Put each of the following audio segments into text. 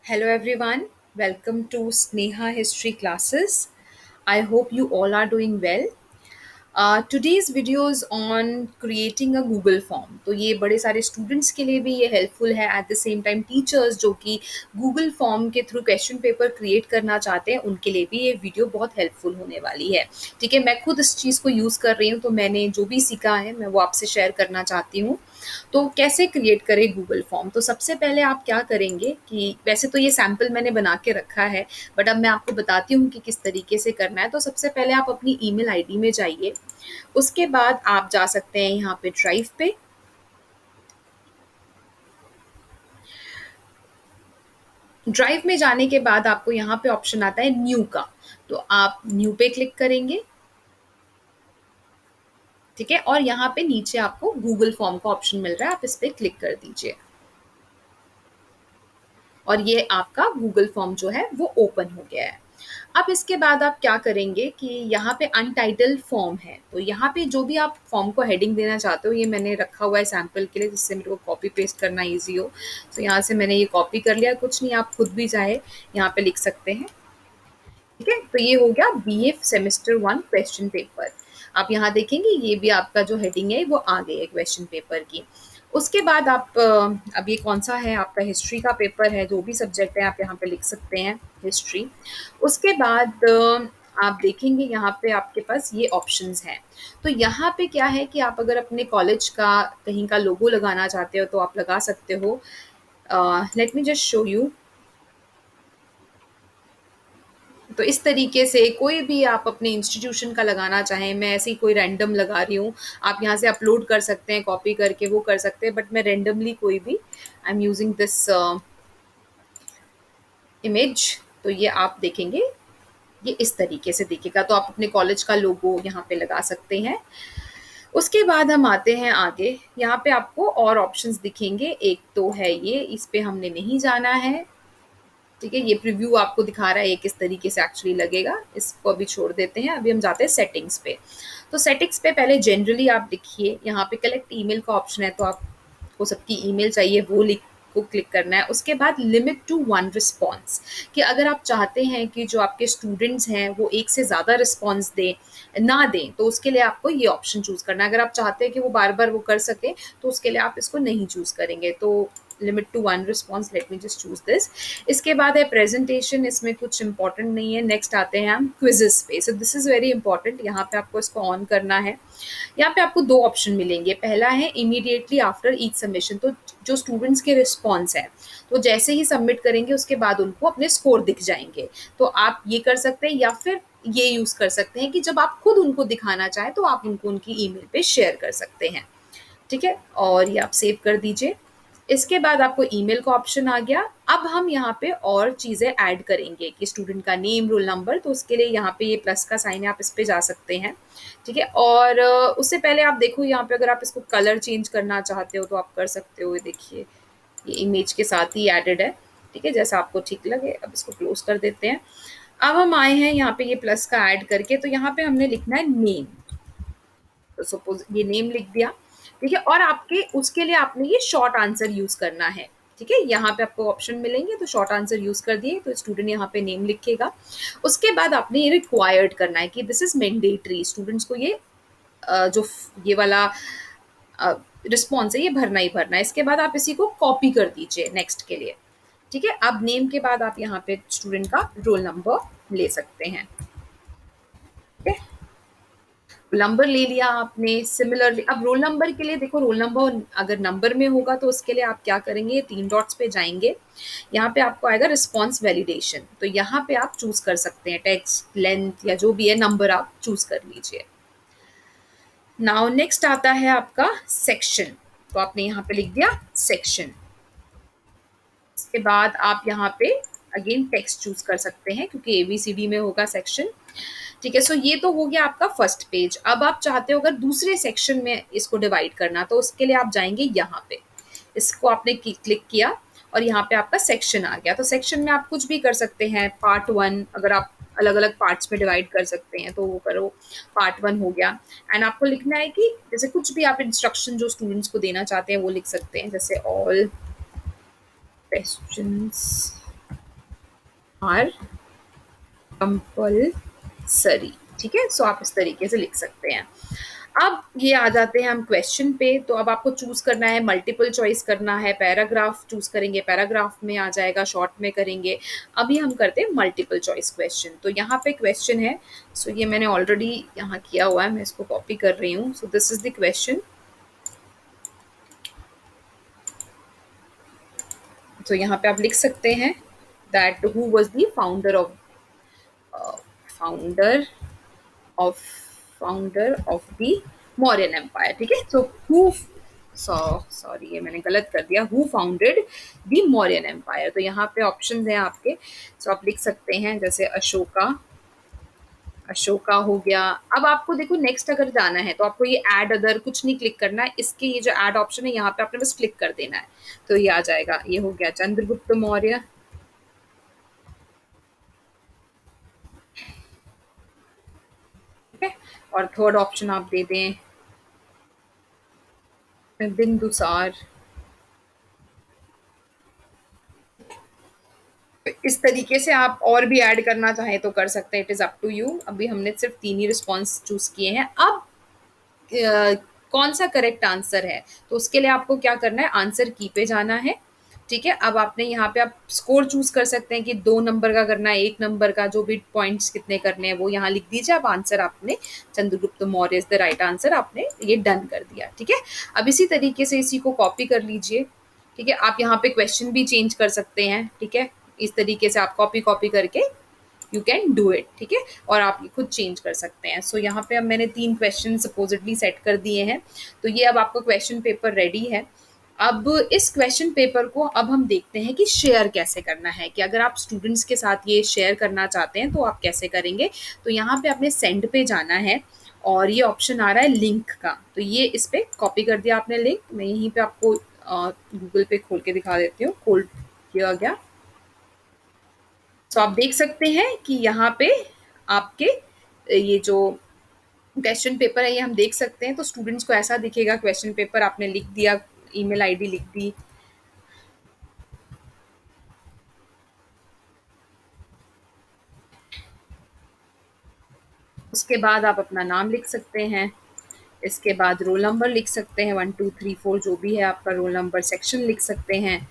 Hello everyone, welcome to Sneha History classes. I hope you all are doing well. Today's video is on creating a Google form. तो ये बड़े सारे students के लिए भी ये हेल्पफुल है, at the same time teachers जो कि गूगल फॉर्म के थ्रू क्वेश्चन पेपर क्रिएट करना चाहते हैं उनके लिए भी ये वीडियो बहुत हेल्पफुल होने वाली है। ठीक है, मैं खुद इस चीज़ को यूज़ कर रही हूँ, तो मैंने जो भी सीखा है मैं वो आपसे शेयर करना चाहती हूँ। तो कैसे क्रिएट करें गूगल फॉर्म? तो सबसे पहले आप क्या करेंगे कि वैसे तो ये सैम्पल मैंने बना के रखा है, बट अब मैं आपको बताती हूँ कि किस तरीके से करना है। तो सबसे पहले आप अपनी ईमेल आईडी में जाइए, उसके बाद आप जा सकते हैं यहाँ पे ड्राइव पे। ड्राइव में जाने के बाद आपको यहाँ पे ऑप्शन आता है न्यू का, तो आप न्यू पे क्लिक करेंगे। ठीक है, और यहाँ पे नीचे आपको गूगल फॉर्म का ऑप्शन मिल रहा है, आप इस पे क्लिक कर दीजिए और ये आपका गूगल फॉर्म जो है वो ओपन हो गया है। अब इसके बाद आप क्या करेंगे कि यहाँ पे अनटाइटल्ड फॉर्म है, तो यहाँ पे जो भी आप फॉर्म को हेडिंग देना चाहते हो ये मैंने रखा हुआ है सैम्पल के लिए, जिससे मेरे को कॉपी पेस्ट करना इजी हो। तो यहाँ से मैंने ये कॉपी कर लिया, कुछ नहीं आप खुद भी चाहे यहाँ पे लिख सकते हैं। ठीक है, तो ये हो गया बीए सेमेस्टर 1 क्वेश्चन पेपर। आप यहाँ देखेंगे ये भी आपका जो हेडिंग है वो आ गई है क्वेश्चन पेपर की। उसके बाद आप अब ये कौन सा है, आपका हिस्ट्री का पेपर है, जो भी सब्जेक्ट है आप यहाँ पे लिख सकते हैं हिस्ट्री। उसके बाद आप देखेंगे यहाँ पे आपके पास ये ऑप्शंस हैं। तो यहाँ पे क्या है कि आप अगर अपने कॉलेज का कहीं का लोगो लगाना चाहते हो तो आप लगा सकते हो। Late me just show you. तो इस तरीके से कोई भी आप अपने इंस्टीट्यूशन का लगाना चाहें, मैं ऐसे ही कोई रैंडम लगा रही हूँ, आप यहाँ से अपलोड कर सकते हैं, कॉपी करके वो कर सकते हैं, बट मैं रैंडमली कोई भी I am using this image. तो ये आप देखेंगे ये इस तरीके से दिखेगा, तो आप अपने कॉलेज का लोगो यहाँ पे लगा सकते हैं। उसके बाद हम आते हैं आगे, यहाँ पे आपको और ऑप्शंस दिखेंगे। एक तो है ये, इस पे हमने नहीं जाना है। ठीक है, ये प्रीव्यू आपको दिखा रहा है ये किस तरीके से एक्चुअली लगेगा, इसको अभी छोड़ देते हैं। अभी हम जाते हैं सेटिंग्स पे। तो सेटिंग्स पे पहले जनरली आप देखिए, यहाँ पे कलेक्ट ईमेल का ऑप्शन है, तो आपको सबकी ईमेल चाहिए वो लिख को क्लिक करना है। उसके बाद लिमिट टू 1 रिस्पॉन्स, कि अगर आप चाहते हैं कि जो आपके स्टूडेंट्स हैं वो एक से ज़्यादा रिस्पॉन्स दें ना दें, तो उसके लिए आपको ये ऑप्शन चूज़ करना है। अगर आप चाहते हैं कि वो बार बार वो कर सके तो उसके लिए आप इसको नहीं चूज़ करेंगे। तो limit to 1 response, let me just choose this. इसके बाद है प्रेजेंटेशन, इसमें कुछ इंपॉर्टेंट नहीं है। नेक्स्ट आते हैं हम क्विजेस पे। सो दिस इज वेरी इंपॉर्टेंट, यहाँ पे आपको इसको ऑन करना है। यहाँ पे आपको दो ऑप्शन मिलेंगे, पहला है इमीडिएटली आफ्टर ईच सबमिशन, तो जो स्टूडेंट्स के रिस्पॉन्स है तो जैसे ही सबमिट करेंगे उसके बाद उनको अपने स्कोर दिख जाएंगे। तो आप ये कर सकते हैं, या फिर ये यूज कर सकते हैं कि जब आप खुद उनको दिखाना चाहें तो आप उनको उनकी ईमेल पे शेयर कर सकते हैं। ठीक है, और ये आप सेव कर दीजिए। इसके बाद आपको ईमेल का ऑप्शन आ गया। अब हम यहाँ पे और चीज़ें ऐड करेंगे कि स्टूडेंट का नेम, रोल नंबर, तो उसके लिए यहाँ पे ये प्लस का साइन है, आप इस पे जा सकते हैं। ठीक है, और उससे पहले आप देखो यहाँ पे अगर आप इसको कलर चेंज करना चाहते हो तो आप कर सकते हो। ये देखिए ये इमेज के साथ ही एडेड है। ठीक है, जैसा आपको ठीक लगे। अब इसको क्लोज कर देते हैं। अब हम आए हैं यहाँ पे ये प्लस का ऐड करके, तो यहाँ पे हमने लिखना है नेम। तो सपोज ये नेम लिख दिया। ठीक है, और आपके उसके लिए आपने ये शॉर्ट आंसर यूज करना है। ठीक है, यहाँ पे आपको ऑप्शन मिलेंगे, तो शॉर्ट आंसर यूज कर दिए तो स्टूडेंट यहाँ पे नेम लिखेगा। उसके बाद आपने ये रिक्वायर्ड करना है कि दिस इज मैंडेटरी, स्टूडेंट्स को ये ये वाला रिस्पॉन्स है ये भरना ही भरना है। इसके बाद आप इसी को कॉपी कर दीजिए नेक्स्ट के लिए। ठीक है, अब नेम के बाद आप यहाँ पे स्टूडेंट का रोल नंबर ले सकते हैं। ठीक है, नंबर ले लिया आपने। सिमिलरली अब रोल नंबर के लिए देखो, रोल नंबर अगर नंबर में होगा तो उसके लिए आप क्या करेंगे, 3 डॉट्स पे जाएंगे। यहाँ पे आपको आएगा रिस्पॉन्स वैलिडेशन, तो यहाँ पे आप चूज कर सकते हैं टेक्स्ट लेंथ या जो भी है नंबर आप चूज कर लीजिए। नाउ नेक्स्ट आता है आपका सेक्शन, तो आपने यहाँ पे लिख दिया सेक्शन। इसके बाद आप यहाँ पे अगेन टेक्स्ट चूज कर सकते हैं क्योंकि एबीसीडी में होगा सेक्शन। ठीक है, सो ये तो हो गया आपका फर्स्ट पेज। अब आप चाहते हो अगर दूसरे सेक्शन में इसको डिवाइड करना, तो उसके लिए आप जाएंगे यहाँ पे, इसको आपने क्लिक किया और यहाँ पे आपका सेक्शन आ गया। तो सेक्शन में आप कुछ भी कर सकते हैं। पार्ट 1 अगर आप अलग अलग पार्ट्स में डिवाइड कर सकते हैं तो वो करो, पार्ट 1 हो गया। एंड आपको लिखना है कि जैसे कुछ भी आप इंस्ट्रक्शन जो स्टूडेंट्स को देना चाहते हैं वो लिख सकते हैं, जैसे ऑल क्वेश्चंस आर कंपल्सरी। ठीक है, सो आप इस तरीके से लिख सकते हैं। अब ये आ जाते हैं हम क्वेश्चन पे। तो अब आपको चूज करना है, मल्टीपल चॉइस करना है, पैराग्राफ चूज करेंगे, पैराग्राफ में आ जाएगा, शॉर्ट में करेंगे। अभी हम करते हैं मल्टीपल चॉइस क्वेश्चन। तो यहाँ पे क्वेश्चन है, सो ये मैंने ऑलरेडी यहाँ किया हुआ है, मैं इसको कॉपी कर रही हूँ। So this is the question. तो यहाँ पे आप लिख सकते हैं that who was the founder of founder of the Mauryan empire. ठीक है, सो हु सॉरी ये मैंने गलत कर दिया, who founded the Mauryan empire. तो यहाँ पे ऑप्शन हैं आपके। सो आप लिख सकते हैं जैसे अशोका, अशोका हो गया। अब आपको देखो नेक्स्ट अगर जाना है तो आपको ये ऐड अदर कुछ नहीं क्लिक करना है, इसके ये जो ऐड ऑप्शन है यहाँ पे आपने बस क्लिक कर देना है, तो ये आ जाएगा। ये हो गया चंद्रगुप्त मौर्य। ठीक है, और थर्ड ऑप्शन आप दे दें बिंदुसार। इस तरीके से आप और भी ऐड करना चाहें तो कर सकते हैं, it is up to you. अभी हमने सिर्फ 3 ही रिस्पॉन्स चूज किए हैं। अब कौन सा करेक्ट आंसर है, तो उसके लिए आपको क्या करना है, आंसर की पे जाना है। ठीक है, अब आपने यहाँ पे आप स्कोर चूज कर सकते हैं कि 2 नंबर का करना है, 1 नंबर का, जो भी पॉइंट्स कितने करने हैं वो यहाँ लिख दीजिए। अब आंसर आपने Chandragupta Maurya is the right answer, आपने ये डन कर दिया। ठीक है, अब इसी तरीके से इसी को कॉपी कर लीजिए। ठीक है, आप यहाँ पे क्वेश्चन भी चेंज कर सकते हैं। ठीक है, इस तरीके से आप कॉपी कॉपी करके यू कैन डू इट। ठीक है, और आप ये खुद चेंज कर सकते हैं। सो यहाँ पे अब मैंने 3 क्वेश्चन सपोजिटली सेट कर दिए हैं। तो ये अब आपका क्वेश्चन पेपर रेडी है। अब इस क्वेश्चन पेपर को अब हम देखते हैं कि शेयर कैसे करना है, कि अगर आप स्टूडेंट्स के साथ ये शेयर करना चाहते हैं तो आप कैसे करेंगे। तो यहाँ पे आपने सेंड पे जाना है और ये ऑप्शन आ रहा है लिंक का, तो ये इस पे कॉपी कर दिया आपने लिंक। मैं यहीं पे आपको गूगल पे खोल के दिखा देती हूँ, खोल किया गया। तो आप देख सकते हैं कि यहाँ पे आपके ये जो क्वेश्चन पेपर है ये हम देख सकते हैं। तो स्टूडेंट्स को ऐसा दिखेगा, क्वेश्चन पेपर आपने लिख दिया, ईमेल आईडी लिख दी। उसके बाद आप अपना नाम लिख सकते हैं, इसके बाद रोल नंबर लिख सकते हैं, 1 2 3 4 जो भी है आपका रोल नंबर, सेक्शन लिख सकते हैं।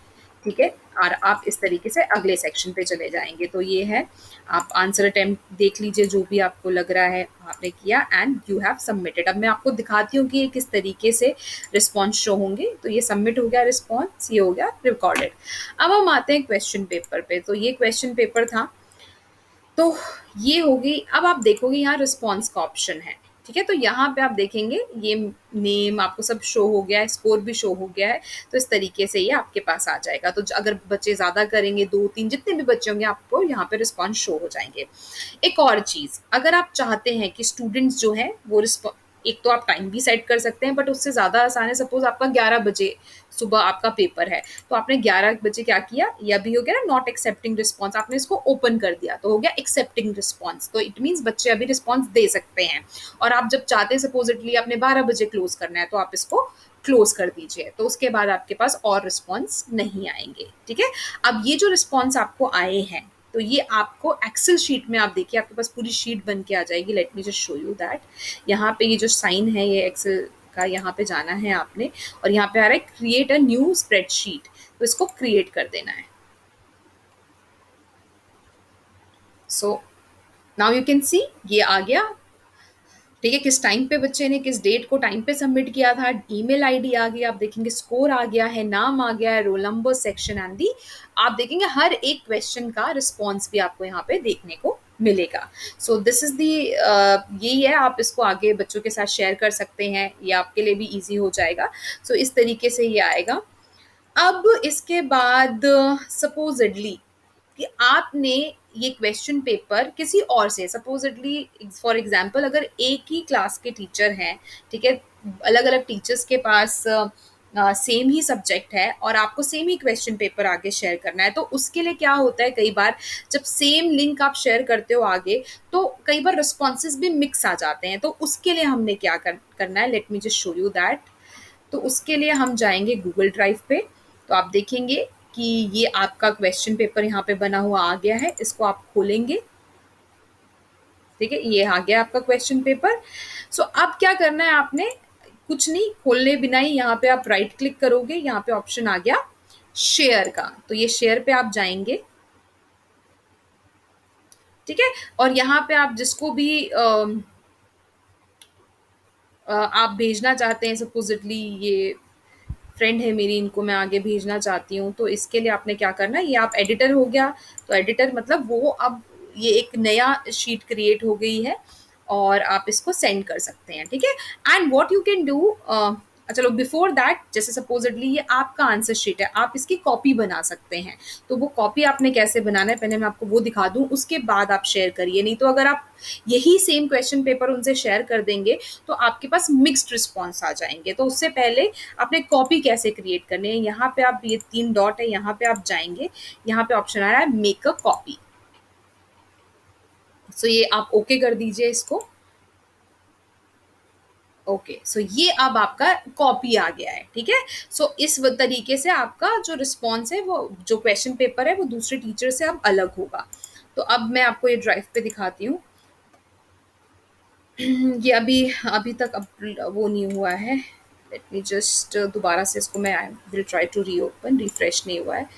ठीक है, और आप इस तरीके से अगले सेक्शन पे चले जाएंगे। तो ये है, आप आंसर अटेम्प्ट देख लीजिए, जो भी आपको लग रहा है आपने किया एंड यू हैव सबमिटेड। अब मैं आपको दिखाती हूँ कि ये किस तरीके से रिस्पॉन्स शो होंगे। तो ये सबमिट हो गया रिस्पॉन्स, ये हो गया रिकॉर्डेड। अब हम आते हैं क्वेश्चन पेपर पे। तो ये क्वेश्चन पेपर था, तो ये होगी। अब आप देखोगे यहाँ रिस्पॉन्स का ऑप्शन है। ठीक है, तो यहाँ पे आप देखेंगे ये नेम आपको सब शो हो गया है, स्कोर भी शो हो गया है। तो इस तरीके से ये आपके पास आ जाएगा। तो अगर बच्चे ज़्यादा करेंगे, 2 3 जितने भी बच्चे होंगे, आपको यहाँ पे रिस्पॉन्स शो हो जाएंगे। एक और चीज़, अगर आप चाहते हैं कि स्टूडेंट्स जो है वो एक तो आप टाइम भी सेट कर सकते हैं, बट उससे ज़्यादा आसान है। सपोज आपका 11 बजे सुबह आपका पेपर है, तो आपने 11 बजे क्या किया, यह भी हो गया ना नॉट एक्सेप्टिंग रिस्पॉन्स, आपने इसको ओपन कर दिया तो हो गया एक्सेप्टिंग रिस्पॉन्स। तो इट मीन्स बच्चे अभी रिस्पॉन्स दे सकते हैं। और आप जब चाहते हैं सपोजिटली आपने 12 बजे क्लोज करना है, तो आप इसको क्लोज कर दीजिए, तो उसके बाद आपके पास और रिस्पॉन्स नहीं आएंगे। ठीक है, अब ये जो रिस्पॉन्स आपको आए हैं, तो ये आपको एक्सेल शीट में आप देखिए, आपके पास पूरी शीट बन के आ जाएगी। Late me just show you that. यहाँ पे ये जो साइन है, ये एक्सेल का, यहाँ पे जाना है आपने, और यहाँ पे आ रहा है क्रिएट अ न्यू स्प्रेडशीट, तो इसको क्रिएट कर देना है। So now you can see ये आ गया। ठीक है, किस टाइम पे बच्चे ने किस डेट को टाइम पे सबमिट किया था, ईमेल आईडी आ गई, आप देखेंगे स्कोर आ गया है, नाम आ गया है, roll number, section and the, आप देखेंगे हर एक क्वेश्चन का रिस्पॉन्स भी आपको यहाँ पे देखने को मिलेगा। सो दिस इज दी, यही है, आप इसको आगे बच्चों के साथ शेयर कर सकते हैं, ये आपके लिए भी ईजी हो जाएगा। सो इस तरीके से ये आएगा। अब इसके बाद सपोजिटली कि आपने ये क्वेश्चन पेपर किसी और से, सपोजिटली फॉर एग्जांपल अगर एक ही क्लास के टीचर हैं, ठीक है, अलग अलग टीचर्स के पास सेम ही सब्जेक्ट है और आपको सेम ही क्वेश्चन पेपर आगे शेयर करना है, तो उसके लिए क्या होता है, कई बार जब सेम लिंक आप शेयर करते हो आगे, तो कई बार रिस्पॉन्सेज भी मिक्स आ जाते हैं। तो उसके लिए हमने क्या करना है, late me just show you that. तो उसके लिए हम जाएंगे गूगल ड्राइव पे। तो आप देखेंगे कि ये आपका क्वेश्चन पेपर यहाँ पे बना हुआ आ गया है। इसको आप खोलेंगे, ठीक है, ये आ गया आपका क्वेश्चन पेपर। सो अब क्या करना है आपने, कुछ नहीं, खोलने बिना ही यहाँ पे आप राइट क्लिक करोगे, यहाँ पे ऑप्शन आ गया शेयर का, तो ये शेयर पे आप जाएंगे, ठीक है। और यहाँ पे आप जिसको भी आप भेजना चाहते हैं, सपोजिटली ये फ्रेंड है मेरी, इनको मैं आगे भेजना चाहती हूँ, तो इसके लिए आपने क्या करना है, ये आप एडिटर हो गया, तो एडिटर मतलब वो अब ये एक नया शीट क्रिएट हो गई है और आप इसको सेंड कर सकते हैं, ठीक है। And what you can do, चलो बिफोर दैट, जैसे सपोजिटली ये आपका आंसर शीट है, आप इसकी कॉपी बना सकते हैं। तो वो कॉपी आपने कैसे बनाना है, पहले मैं आपको वो दिखा दूं, उसके बाद आप शेयर करिए। नहीं तो अगर आप यही सेम क्वेश्चन पेपर उनसे शेयर कर देंगे तो आपके पास मिक्स्ड रिस्पॉन्स आ जाएंगे। तो उससे पहले आपने कॉपी कैसे क्रिएट करनी है, यहाँ पे आप, ये 3 डॉट है, यहाँ पे आप जाएंगे, यहाँ पे ऑप्शन आ रहा है मेक अ कॉपी। सो ये आप ओके कर दीजिए इसको। ओके, सो ये अब आपका कॉपी आ गया है, ठीक है। सो इस तरीके से आपका जो रिस्पॉन्स है, वो जो क्वेश्चन पेपर है, वो दूसरे टीचर से अब अलग होगा। तो अब मैं आपको ये ड्राइव पे दिखाती हूँ। ये अभी अभी तक अब वो नहीं हुआ है। लेट मी जस्ट दोबारा से इसको मैं, I will try to reopen, refresh नहीं हुआ है।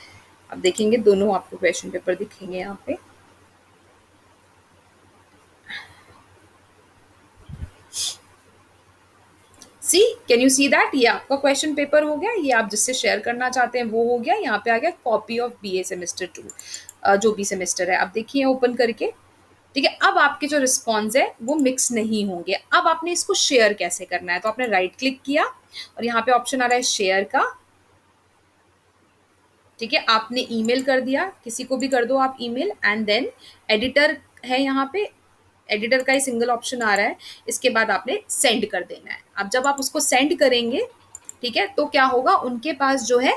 अब देखेंगे दोनों आपको क्वेश्चन पेपर दिखेंगे यहाँ पे। सी, कैन यू सी दैट, ये आपका क्वेश्चन पेपर हो गया, ये आप जिससे शेयर करना चाहते हैं वो हो गया। यहाँ पे आ गया कॉपी ऑफ बीए सेमेस्टर 2, जो भी सेमेस्टर है। अब देखिए ओपन करके, ठीक है। अब आपके जो रिस्पॉन्स है वो मिक्स नहीं होंगे। अब आपने इसको शेयर कैसे करना है, तो आपने राइट क्लिक किया और यहाँ पे ऑप्शन आ रहा है शेयर का, ठीक है। आपने ईमेल कर दिया, किसी को भी कर दो आप ईमेल, एंड देन एडिटर है यहाँ पे, एडिटर का ही सिंगल ऑप्शन आ रहा है, इसके बाद आपने सेंड कर देना है। अब जब आप उसको सेंड करेंगे, ठीक है, तो क्या होगा, उनके पास जो है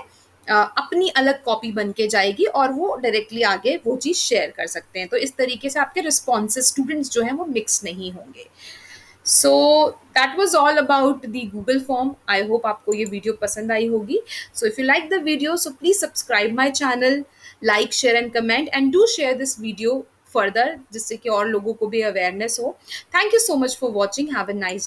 अपनी अलग कॉपी बन के जाएगी और वो डायरेक्टली आगे वो चीज़ शेयर कर सकते हैं। तो इस तरीके से आपके रिस्पॉन्सेज स्टूडेंट्स जो हैं वो मिक्स नहीं होंगे। So that was all about the Google form. I hope आपको ये वीडियो पसंद आई होगी। So if you like the video, so please subscribe my channel, like share and comment, and do share this video further, जिससे कि और लोगों को भी अवेयरनेस हो। Thank you so much for watching, have a nice day.